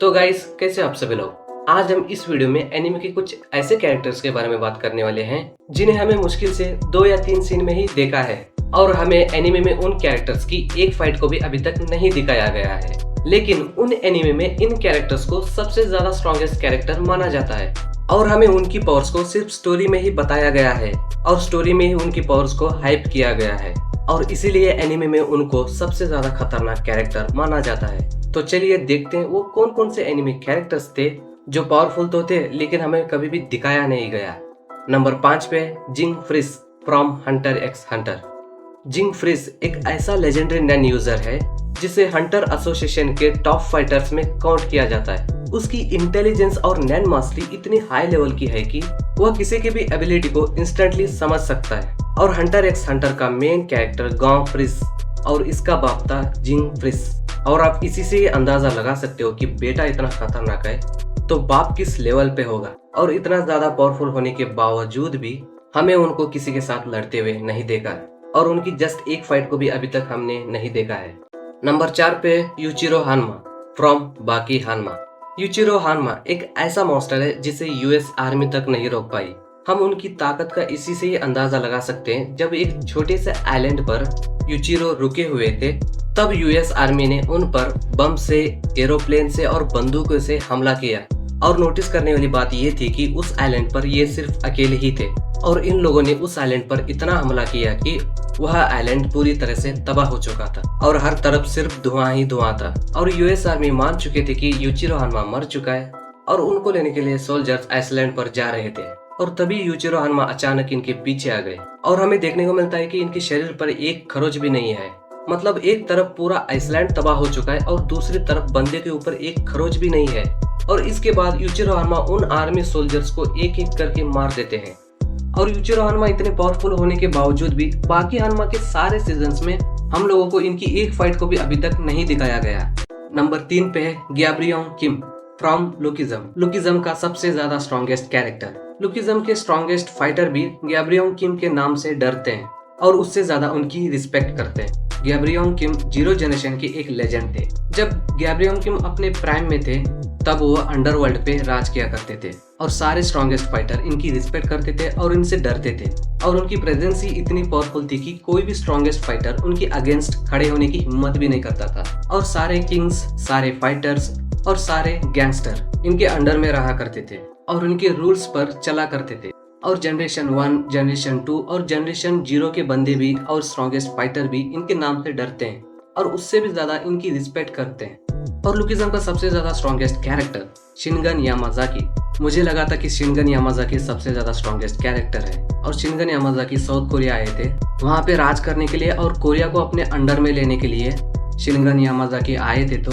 तो गाइस, कैसे आप सभी लोग। आज हम इस वीडियो में एनिमे के कुछ ऐसे कैरेक्टर्स के बारे में बात करने वाले हैं जिन्हें हमें मुश्किल से 2 या 3 सीन में ही देखा है और हमें एनिमे में उन कैरेक्टर्स की एक फाइट को भी अभी तक नहीं दिखाया गया है। लेकिन उन एनिमे में इन कैरेक्टर्स को सबसे ज्यादा स्ट्रॉन्गेस्ट कैरेक्टर माना जाता है और हमें उनकी पावर्स को सिर्फ स्टोरी में ही बताया गया है और स्टोरी में ही उनकी पावर्स को हाइप किया गया है और इसीलिए एनिमे में उनको सबसे ज्यादा खतरनाक कैरेक्टर माना जाता है। तो चलिए देखते हैं वो कौन कौन से एनिमे कैरेक्टर्स थे जो पावरफुल तो थे लेकिन हमें कभी भी दिखाया नहीं गया। नंबर 5 पे Ging Freecss from Hunter X Hunter. Ging Freecss एक ऐसा लेजेंडरी नैन यूजर है जिसे हंटर एसोसिएशन के टॉप फाइटर्स में काउंट किया जाता है। उसकी इंटेलिजेंस और नैन मास्टरी इतनी हाई लेवल की है कि वह किसी की भी एबिलिटी को इंस्टेंटली समझ सकता है। और हंटर एक्स हंटर का मेन कैरेक्टर गांव फ्रिस और इसका बाप था जिंग फ्रिस। और आप इसी से ये अंदाजा लगा सकते हो कि बेटा इतना खतरनाक है तो बाप किस लेवल पे होगा। और इतना ज्यादा पावरफुल होने के बावजूद भी हमें उनको किसी के साथ लड़ते हुए नहीं देखा है और उनकी जस्ट एक फाइट को भी अभी तक हमने नहीं देखा है। नंबर 4 पे यूचिरो हानमा फ्रॉम बाकी हानमा। यूचिरो हानमा एक ऐसा मॉन्स्टर है जिसे यूएस आर्मी तक नहीं रोक पाई। हम उनकी ताकत का इसी से ही अंदाजा लगा सकते हैं। जब एक छोटे से आइलैंड पर यूचिरो रुके हुए थे तब यूएस आर्मी ने उन पर बम से, एरोप्लेन से और बंदूकों से हमला किया। और नोटिस करने वाली बात ये थी कि उस आइलैंड पर ये सिर्फ अकेले ही थे और इन लोगों ने उस आइलैंड पर इतना हमला किया कि वह आइलैंड पूरी तरह से तबाह हो चुका था और हर तरफ सिर्फ धुआं ही धुआं था। और यूएस आर्मी मान चुके थे कि यूचिरो हानमा मर चुका है और उनको लेने के लिए सोल्जर्स आइसलैंड पर जा रहे थे। और तभी यूचिरो हानमा अचानक इनके पीछे आ गए और हमें देखने को मिलता है कि इनके शरीर पर एक खरोच भी नहीं है। मतलब एक तरफ पूरा आइसलैंड तबाह हो चुका है और दूसरी तरफ बंदे के ऊपर एक खरोच भी नहीं है। और इसके बाद यूचिरो हानमा उन आर्मी सोल्जर्स को एक एक करके मार देते हैं। और यूचिरो हानमा इतने पावरफुल होने के बावजूद भी बाकी हानमा के सारे सीजन्स में हम लोगों को इनकी एक फाइट को भी अभी तक नहीं दिखाया गया। नंबर 3 पे है ग्याब्रियोंग किम फ्रॉम लुकिज्म। लुकिज्म का सबसे ज्यादा स्ट्रॉन्गेस्ट कैरेक्टर। लुकिज्म के स्ट्रॉन्गेस्ट फाइटर भी ग्याब्रियोंग किम के नाम से डरते हैं और उससे ज्यादा उनकी रिस्पेक्ट करते हैं। ग्याब्रियोंग किम जीरो जनरेशन के एक लेजेंड थे। जब ग्याब्रियोंग किम अपने प्राइम में थे तब वो अंडरवर्ल्ड पे राज किया करते थे और सारे स्ट्रॉन्गेस्ट फाइटर इनकी रिस्पेक्ट करते थे और इनसे डरते थे। और उनकी प्रेजेंस ही इतनी पावरफुल थी कि कोई भी स्ट्रॉन्गेस्ट फाइटर उनके अगेंस्ट खड़े होने की हिम्मत भी नहीं करता था। और सारे किंग्स, सारे फाइटर्स और सारे गैंगस्टर इनके अंडर में रहा करते थे और उनके रूल्स पर चला करते थे। और जनरेशन 1, जनरेशन 2 और जनरेशन 0 के बंदे भी और स्ट्रॉन्गेस्ट फाइटर भी इनके नाम से डरते हैं और उससे भी ज्यादा इनकी रिस्पेक्ट करते हैं। और लुकिज्म का सबसे ज्यादा स्ट्रॉन्गेस्ट कैरेक्टर शिनगन यामाजाकी। मुझे लगा था कि शिनगन यामाजाकी सबसे ज्यादा स्ट्रॉन्गेस्ट कैरेक्टर है। और शिनगन यामाजाकी साउथ कोरिया आए थे वहां पे राज करने के लिए और कोरिया को अपने अंडर में लेने के लिए शिनगन यामाजाकी आए थे। तो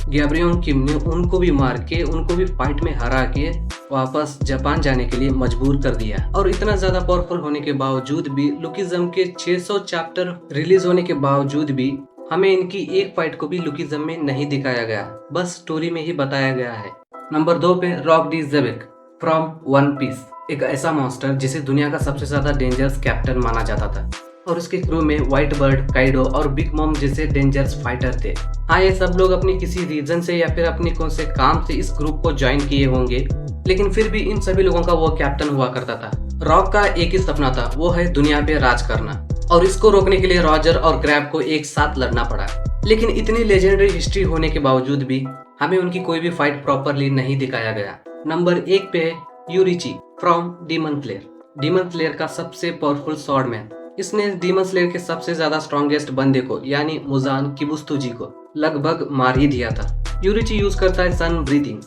ग्याब्रियोंग किम ने उनको भी मार के, उनको भी फाइट में हरा के वापस जापान जाने के लिए मजबूर कर दिया। और इतना ज्यादा पावरफुल होने के बावजूद भी, लुकिज्म के 600 चैप्टर रिलीज होने के बावजूद भी हमें इनकी एक फाइट को भी लुकिज्म में नहीं दिखाया गया, बस स्टोरी में ही बताया गया है। नंबर 2 पे Rock D Xebec from One Piece. एक ऐसा मॉन्स्टर जिसे दुनिया का सबसे ज्यादा डेंजरस कैप्टन माना जाता था और उसके क्रू में व्हाइट बर्ड, काइडो और बिग मॉम जैसे डेंजरस फाइटर थे। हाँ, ये सब लोग अपनी किसी रीजन से या फिर अपने कौन से काम से इस ग्रुप को ज्वाइन किए होंगे, लेकिन फिर भी इन सभी लोगों का वो कैप्टन हुआ करता था। रॉक का एक ही सपना था, वो है दुनिया पे राज करना। और इसको रोकने के लिए रॉजर और क्रैब को एक साथ लड़ना पड़ा। लेकिन इतनी लेजेंडरी हिस्ट्री होने के बावजूद भी हमें उनकी कोई भी फाइट प्रॉपरली नहीं दिखाया गया। नंबर 1 पे है Yoriichi from Demon Slayer. Demon Slayer का सबसे पावरफुल स्वॉर्डमैन। इसने डीमन स्लेयर के सबसे ज्यादा स्ट्रॉन्गेस्ट बंदे को यानी मुजान किबुस्तुजी को लगभग मार ही दिया था। यूरिची यूज करता है सन ब्रीदिंग,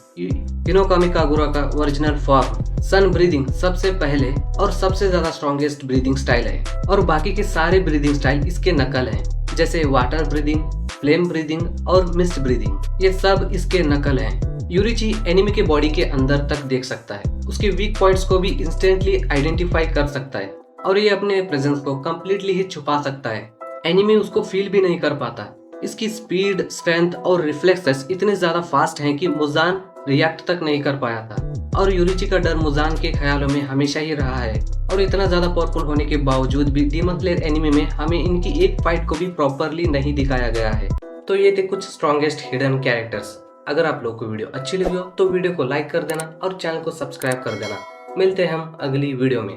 हिनोकामी कागुरा का ओरिजिनल फॉर्म। सन ब्रीदिंग सबसे पहले और सबसे ज्यादा स्ट्रॉन्गेस्ट ब्रीदिंग स्टाइल है और बाकी के सारे ब्रीदिंग स्टाइल इसके नकल हैं, जैसे वाटर ब्रीदिंग, फ्लेम ब्रीदिंग और मिस्ट ब्रीदिंग। ये सब इसके नकल हैं। यूरिची एनिमी के बॉडी के अंदर तक देख सकता है, उसके वीक पॉइंट्स को भी इंस्टेंटली आइडेंटिफाई कर सकता है और ये अपने प्रेजेंस को कम्प्लीटली ही छुपा सकता है। एनिमी उसको फील भी नहीं कर पाता। इसकी स्पीड, स्ट्रेंथ और रिफ्लेक्सेस इतने ज्यादा फास्ट हैं कि मुजान रिएक्ट तक नहीं कर पाया था। और यूरिची का डर मुजान के ख्यालों में हमेशा ही रहा है। और इतना ज्यादा पावरफुल होने के बावजूद भी डीमन स्लेयर एनिमे में हमें इनकी एक फाइट को भी प्रॉपरली नहीं दिखाया गया है। तो ये थे कुछ स्ट्रॉन्गेस्ट हिडन कैरेक्टर्स। अगर आप लोग को वीडियो अच्छी लगी हो तो वीडियो को लाइक कर देना और चैनल को सब्सक्राइब कर देना। मिलते हैं हम अगली वीडियो में।